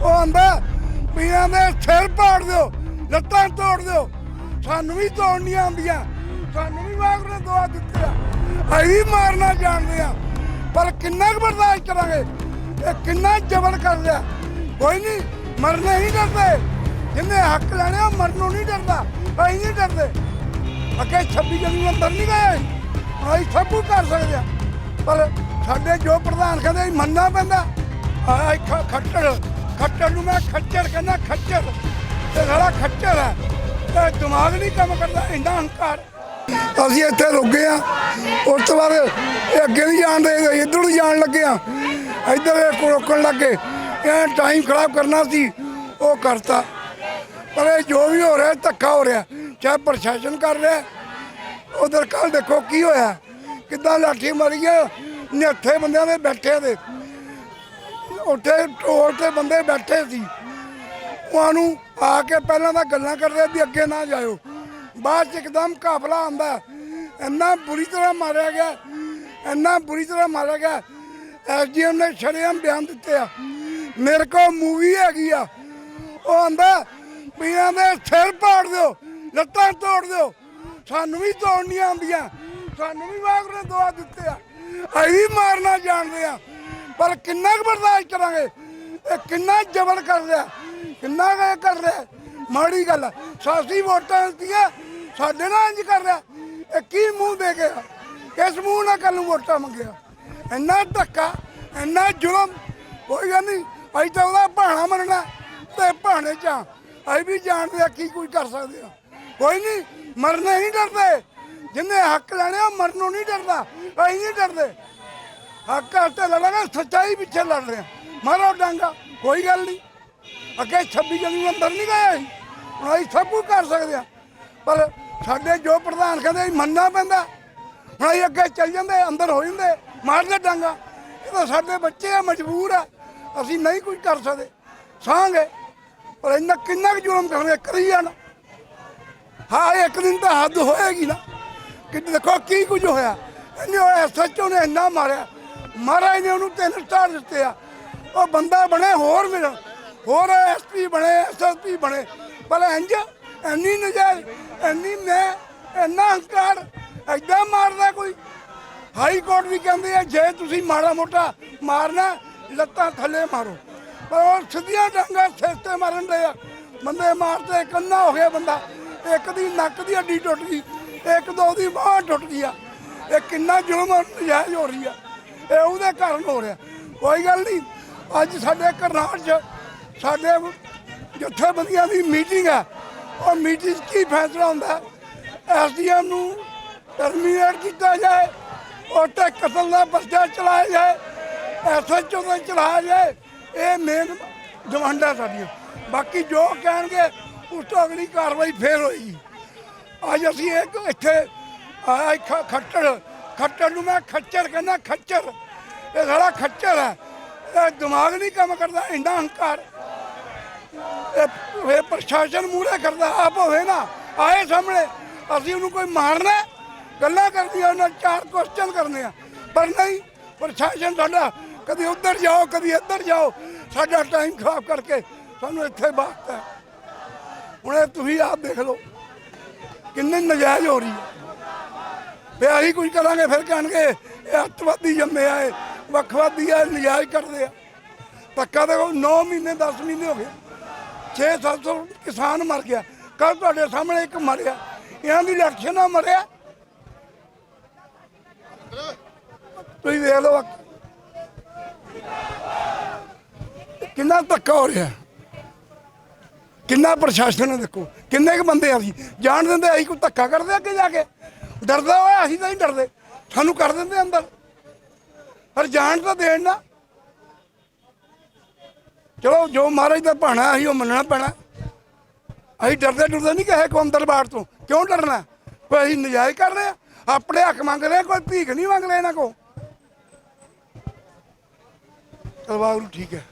ਉਹ ਆਂਦਾ ਪੀਆਂ ਦੇ ਸਿਰ ਪਾੜ ਦਿਓ, ਲੱਤਾਂ ਤੋੜ ਦਿਓ। ਸਾਨੂੰ ਵੀ ਤੋੜਨੀਆਂ ਆਉਂਦੀਆਂ, ਸਾਨੂੰ ਵੀ ਵਾਹਿਗੁਰੂ ਨੇ ਦੁਆ ਦਿੱਤੀ ਆ, ਅਸੀਂ ਵੀ ਮਾਰਨਾ ਜਾਣਦੇ ਆ। ਪਰ ਕਿੰਨਾ ਕੁ ਬਰਦਾਸ਼ਤ ਕਰਾਂਗੇ? ਇਹ ਕਿੰਨਾ ਜ਼ਬਰ ਕਰ ਲਿਆ। ਕੋਈ ਨਹੀਂ, ਮਰਨੇ ਹੀ ਡਰਦੇ। ਜਿੰਨੇ ਹੱਕ ਲੈਣੇ ਉਹ ਮਰਨੋਂ ਨਹੀਂ ਡਰਦਾ, ਅਸੀਂ ਨਹੀਂ ਡਰਦੇ। ਅੱਗੇ 26 ਜਨਵਰੀ ਨੂੰ ਅੰਦਰ ਨਹੀਂ ਗਏ, ਅਸੀਂ ਸਭ ਕੁਝ ਕਰ ਸਕਦੇ ਆ। ਪਰ ਸਾਡੇ ਜੋ ਪ੍ਰਧਾਨ ਕਹਿੰਦੇ ਮੰਨਣਾ ਪੈਂਦਾ। ਖੱਟੜ ਨੂੰ ਮੈਂ ਖੱਚਰ ਕਹਿੰਦਾ, ਖੱਚਰ। ਇਹ ਸਾਰਾ ਖੱਚਰ ਹੈ, ਇਹ ਦਿਮਾਗ ਨਹੀਂ ਕੰਮ ਕਰਦਾ, ਇੰਨਾ ਹੰਕਾਰ। ਅਸੀਂ ਇੱਥੇ ਰੁਕ ਗਏ ਆ, ਉਸ ਤੋਂ ਬਾਅਦ ਇਹ ਅੱਗੇ ਨਹੀਂ ਜਾਣ ਦੇ, ਇੱਧਰ ਨੂੰ ਜਾਣ ਲੱਗੇ ਆ। ਇੱਧਰ ਰੋਕਣ ਲੱਗੇ, ਇਹ ਟਾਈਮ ਖਰਾਬ ਕਰਨਾ ਸੀ, ਉਹ ਕਰਤਾ। ਪਰ ਇਹ ਜੋ ਵੀ ਹੋ ਰਿਹਾ ਧੱਕਾ ਹੋ ਰਿਹਾ, ਚਾਹੇ ਪ੍ਰਸ਼ਾਸਨ ਕਰ ਰਿਹਾ। ਉਧਰ ਕੱਲ ਦੇਖੋ ਕੀ ਹੋਇਆ, ਕਿੱਦਾਂ ਲਾਠੀ ਮਾਰੀ ਆ, ਨਿਹੱਥੇ ਬੰਦਿਆਂ ਦੇ ਬੈਠੇ ਦੇ ਉੱਥੇ ਢੋਲ ਤੇ ਬੰਦੇ ਬੈਠੇ ਸੀ। ਉਹਨੂੰ ਆ ਕੇ ਪਹਿਲਾਂ ਤਾਂ ਗੱਲਾਂ ਕਰਦੇ ਵੀ ਅੱਗੇ ਨਾ ਜਾਇਓ, ਬਾਅਦ 'ਚ ਇੱਕਦਮ ਕਾਫਲਾ ਆਉਂਦਾ। ਇੰਨਾ ਬੁਰੀ ਤਰ੍ਹਾਂ ਮਾਰਿਆ ਗਿਆ, ਇੰਨਾ ਬੁਰੀ ਤਰ੍ਹਾਂ ਮਾਰਿਆ ਗਿਆ। SDM ਨੇ ਸ਼ਰੇਆਮ ਬਿਆਨ ਦਿੱਤੇ ਆ, ਮੇਰੇ ਕੋਲ ਮੂਵੀ ਹੈਗੀ ਆ। ਉਹ ਆਂਦਾ ਪੀਆਂ ਦੇ ਸਿਰ ਪਾੜ ਦਿਓ, ਲੱਤਾਂ ਤੋੜ ਦਿਓ। ਸਾਨੂੰ ਵੀ ਤੋੜਨੀਆਂ ਆਉਂਦੀਆਂ, ਸਾਨੂੰ ਵੀ ਵਾਹਿਗੁਰੂ ਨੇ ਦੁਆ ਦਿੱਤੇ ਆ, ਅਸੀਂ ਵੀ ਮਾਰਨਾ ਜਾਣਦੇ ਆ। ਪਰ ਕਿੰਨਾ ਕੁ ਬਰਦਾਸ਼ਤ ਕਰਾਂਗੇ? ਇਹ ਕਿੰਨਾ ਜ਼ਬਰ ਕਰ ਲਿਆ, ਕਿੰਨਾ ਕੁ ਕਰ ਰਿਹਾ। ਮਾੜੀ ਗੱਲ, ਸਾਸੀ ਵੋਟਾਂ ਦਿੱਤੀਆਂ, ਸਾਡੇ ਨਾਲ ਇੰਝ ਕਰ ਰਿਹਾ। ਇਹ ਕੀ ਮੂੰਹ ਦੇ ਗਿਆ, ਕਿਸ ਮੂੰਹ ਨਾਲ ਕੱਲ ਨੂੰ ਵੋਟਾਂ ਮੰਗਿਆ? ਇੰਨਾ ਧੱਕਾ, ਇੰਨਾ ਜ਼ੁਲਮ। ਕੋਈ ਗੱਲ ਨਹੀਂ, ਅਸੀਂ ਤਾਂ ਉਹਦਾ ਭਾਣਾ ਮੰਨਣਾ ਤੇ ਭਾਣੇ 'ਚ ਅਸੀਂ ਵੀ ਜਾਣਦੇ ਆ ਕੀ ਕੁਝ ਕਰ ਸਕਦੇ ਆ। ਕੋਈ ਨਹੀਂ, ਮਰਨੇ ਹੀ ਡਰਦੇ। ਜਿੰਨੇ ਹੱਕ ਲੈਣੇ ਉਹ ਮਰਨੋਂ ਨਹੀਂ ਡਰਦਾ, ਅਸੀਂ ਨਹੀਂ ਡਰਦੇ। ਹੱਕ ਵਾਸਤੇ ਲੜਾਂਗੇ, ਸੱਚਾਈ ਪਿੱਛੇ ਲੜ ਰਹੇ ਆ। ਮਾਰੋ ਡਾਂਗਾ, ਕੋਈ ਗੱਲ ਨਹੀਂ। ਅੱਗੇ 26 ਜਨਵਰੀ ਨੂੰ ਅੰਦਰ ਨਹੀਂ ਗਏ, ਹੁਣ ਅਸੀਂ ਸਭ ਕੁਝ ਕਰ ਸਕਦੇ ਆ। ਪਰ ਸਾਡੇ ਜੋ ਪ੍ਰਧਾਨ ਕਹਿੰਦੇ ਮੰਨਣਾ ਪੈਂਦਾ। ਹੁਣ ਅਸੀਂ ਅੱਗੇ ਚੱਲ ਜਾਂਦੇ, ਅੰਦਰ ਹੋ ਜਾਂਦੇ, ਮਾਰਦੇ ਡਾਂਗਾ। ਇਹ ਤਾਂ ਸਾਡੇ ਬੱਚੇ ਆ, ਮਜਬੂਰ ਆ, ਅਸੀਂ ਨਹੀਂ ਕੁਝ ਕਰ ਸਕਦੇ। ਸਾਂਗੇ ਪਰ ਇੰਨਾ ਕਿੰਨਾ ਕੁ ਜ਼ੁਲਮ ਕਰਾਂਗੇ, ਕਰੀ ਜਾਣਾ। ਹਾਂ, ਇੱਕ ਦਿਨ ਤਾਂ ਹੱਦ ਹੋਏਗੀ ਨਾ। ਕਿ ਦੇਖੋ ਕੀ ਕੁਝ ਹੋਇਆ। ਇਹਨੇ SHO ਨੇ ਇੰਨਾ ਮਾਰਿਆ, ਮਹਾਰਾਜ ਨੇ ਉਹਨੂੰ 3 ਸਟਾਰ ਦਿੱਤੇ ਆ। ਉਹ ਬੰਦਾ ਬਣੇ ਹੋਰ ਮਿਲਣ, ਹੋਰ SP ਬਣੇ, SSP ਬਣੇ। ਪਰ ਇੰਝ ਇੰਨੀ ਨਜਾਇਜ਼, ਇੰਨੀ ਇੰਨਾ ਹੰਕਾਰ ਏਦਾਂ ਮਾਰਦਾ ਕੋਈ। ਹਾਈ ਕੋਰਟ ਵੀ ਕਹਿੰਦੇ ਆ ਜੇ ਤੁਸੀਂ ਮਾੜਾ ਮੋਟਾ ਮਾਰਨਾ, ਲੱਤਾਂ ਥੱਲੇ ਮਾਰੋ। ਪਰ ਉਹ ਸਿੱਧੀਆਂ ਡਾਂਗਾਂ ਸਿਰ ਤੇ ਮਾਰਨ ਦੇ ਆ। ਬੰਦੇ ਮਾਰਦੇ, ਇੱਕ ਅੰਨਾ ਹੋ ਗਿਆ ਬੰਦਾ, ਇੱਕ ਦੀ ਨੱਕ ਦੀ ਹੱਡੀ ਟੁੱਟ ਗਈ, ਇੱਕ ਦੋ ਦੀ ਬਾਂਹ ਟੁੱਟ ਗਈ ਆ। ਇਹ ਕਿੰਨਾ ਜ਼ੁਲਮ ਨਜਾਇਜ਼ ਹੋ ਰਹੀ ਆ, ਇਹ ਉਹਦੇ ਕਾਰਨ ਹੋ ਰਿਹਾ। ਕੋਈ ਗੱਲ ਨਹੀਂ, ਅੱਜ ਸਾਡੇ ਕਰਨਾਲ 'ਚ ਸਾਡੇ ਜਥੇਬੰਦੀਆਂ ਦੀ ਮੀਟਿੰਗ ਹੈ। ਉਹ ਮੀਟਿੰਗ 'ਚ ਕੀ ਫੈਸਲਾ ਹੁੰਦਾ? SDM ਨੂੰ ਟਰਮੀਨੇਟ ਕੀਤਾ ਜਾਏ, ਉਹ 'ਤੇ ਕਤਲ ਦਾ ਪਰਚਾ ਚਲਾਇਆ ਜਾਏ, SHO 'ਤੇ ਚਲਾਇਆ ਜਾਏ। ਇਹ ਮੇਨ ਡਿਮਾਂਡਾਂ ਸਾਡੀਆਂ। ਬਾਕੀ ਜੋ ਕਹਿਣਗੇ ਉਸ ਤੋਂ ਅਗਲੀ ਕਾਰਵਾਈ ਫੇਰ ਹੋਏਗੀ। ਅੱਜ ਅਸੀਂ ਇੱਥੇ ਖੱਟੜ ਨੂੰ ਮੈਂ ਖੱਚਰ ਕਹਿੰਦਾ, ਖੱਚਰ। ਇਹ ਸਾਰਾ ਖੱਚਰ ਹੈ, ਇਹ ਦਿਮਾਗ ਨਹੀਂ ਕੰਮ ਕਰਦਾ, ਇੰਨਾ ਹੰਕਾਰ। ਇਹ ਪ੍ਰਸ਼ਾਸਨ ਮੂਹਰੇ ਕਰਦਾ, ਆਪ ਹੋਵੇ ਨਾ ਆਏ ਸਾਹਮਣੇ, ਅਸੀਂ ਉਹਨੂੰ ਕੋਈ ਮਾਰਨਾ, ਗੱਲਾਂ ਕਰਦੀਆਂ, ਉਹਨਾਂ 4 ਕੁਐਸਚਨ ਕਰਨੇ ਆ। ਪਰ ਨਹੀਂ, ਪ੍ਰਸ਼ਾਸਨ ਸਾਡਾ ਕਦੀ ਉੱਧਰ ਜਾਓ, ਕਦੀ ਇੱਧਰ ਜਾਓ, ਸਾਡਾ ਟਾਈਮ ਖਰਾਬ ਕਰਕੇ ਸਾਨੂੰ ਇੱਥੇ ਬਾਤ। ਹੁਣ ਇਹ ਤੁਸੀਂ ਆਪ ਦੇਖ ਲਓ ਕਿੰਨੀ ਨਜਾਇਜ਼ ਹੋ ਰਹੀ ਹੈ। ਫਿਰ ਅਸੀਂ ਕੁਝ ਕਰਾਂਗੇ, ਫਿਰ ਕਹਿਣਗੇ ਇਹ ਅੱਤਵਾਦੀ ਜੰਮੇ ਆਏ, ਵੱਖਵਾਦੀ ਆ, ਨਜਾਇਜ਼ ਕਰਦੇ ਆ। ਧੱਕਾ ਦੇਖੋ, 9 ਮਹੀਨੇ 10 ਮਹੀਨੇ ਹੋ ਗਏ, 600-700 ਕਿਸਾਨ ਮਰ ਗਿਆ। ਕੱਲ ਤੁਹਾਡੇ ਸਾਹਮਣੇ ਇੱਕ ਮਰਿਆ, ਇਹਨਾਂ ਦੀ ਇਲੈਕਸ਼ਨ ਨਾਲ ਮਰਿਆ। ਤੁਸੀਂ ਦੇਖ ਲਓ ਕਿੰਨਾ ਧੱਕਾ ਹੋ ਰਿਹਾ, ਕਿੰਨਾ ਪ੍ਰਸ਼ਾਸਨ ਹੈ। ਦੇਖੋ ਕਿੰਨੇ ਕੁ ਬੰਦੇ ਅਸੀਂ ਜਾਣ ਦਿੰਦੇ, ਅਸੀਂ ਕੋਈ ਧੱਕਾ ਕਰਦੇ ਅੱਗੇ ਜਾ ਕੇ? ਡਰਦਾ ਹੋਇਆ ਅਸੀਂ ਤਾਂ ਨਹੀਂ ਡਰਦੇ, ਸਾਨੂੰ ਕਰ ਦਿੰਦੇ ਅੰਦਰ। ਪਰ ਜਾਣ ਤਾਂ ਦੇਣ ਨਾ। ਚਲੋ ਜੋ ਮਹਾਰਾਜ ਦਾ ਭਾਣਾ ਅਸੀਂ ਉਹ ਮੰਨਣਾ ਪੈਣਾ। ਅਸੀਂ ਡਰਦੇ ਨਹੀਂ ਕਿਸੇ ਕੋ ਅੰਦਰ ਬਾੜ ਤੋਂ। ਕਿਉਂ ਡਰਨਾ? ਕੋਈ ਅਸੀਂ ਨਜਾਇਜ਼ ਕਰ ਰਹੇ ਆ, ਆਪਣੇ ਹੱਕ ਮੰਗ ਰਹੇ, ਕੋਈ ਭੀਖ ਨਹੀਂ ਮੰਗ ਰਹੇ ਇਹਨਾਂ ਕੋ। ਚਲ ਵਾਹਿਗੁਰੂ ਠੀਕ ਹੈ।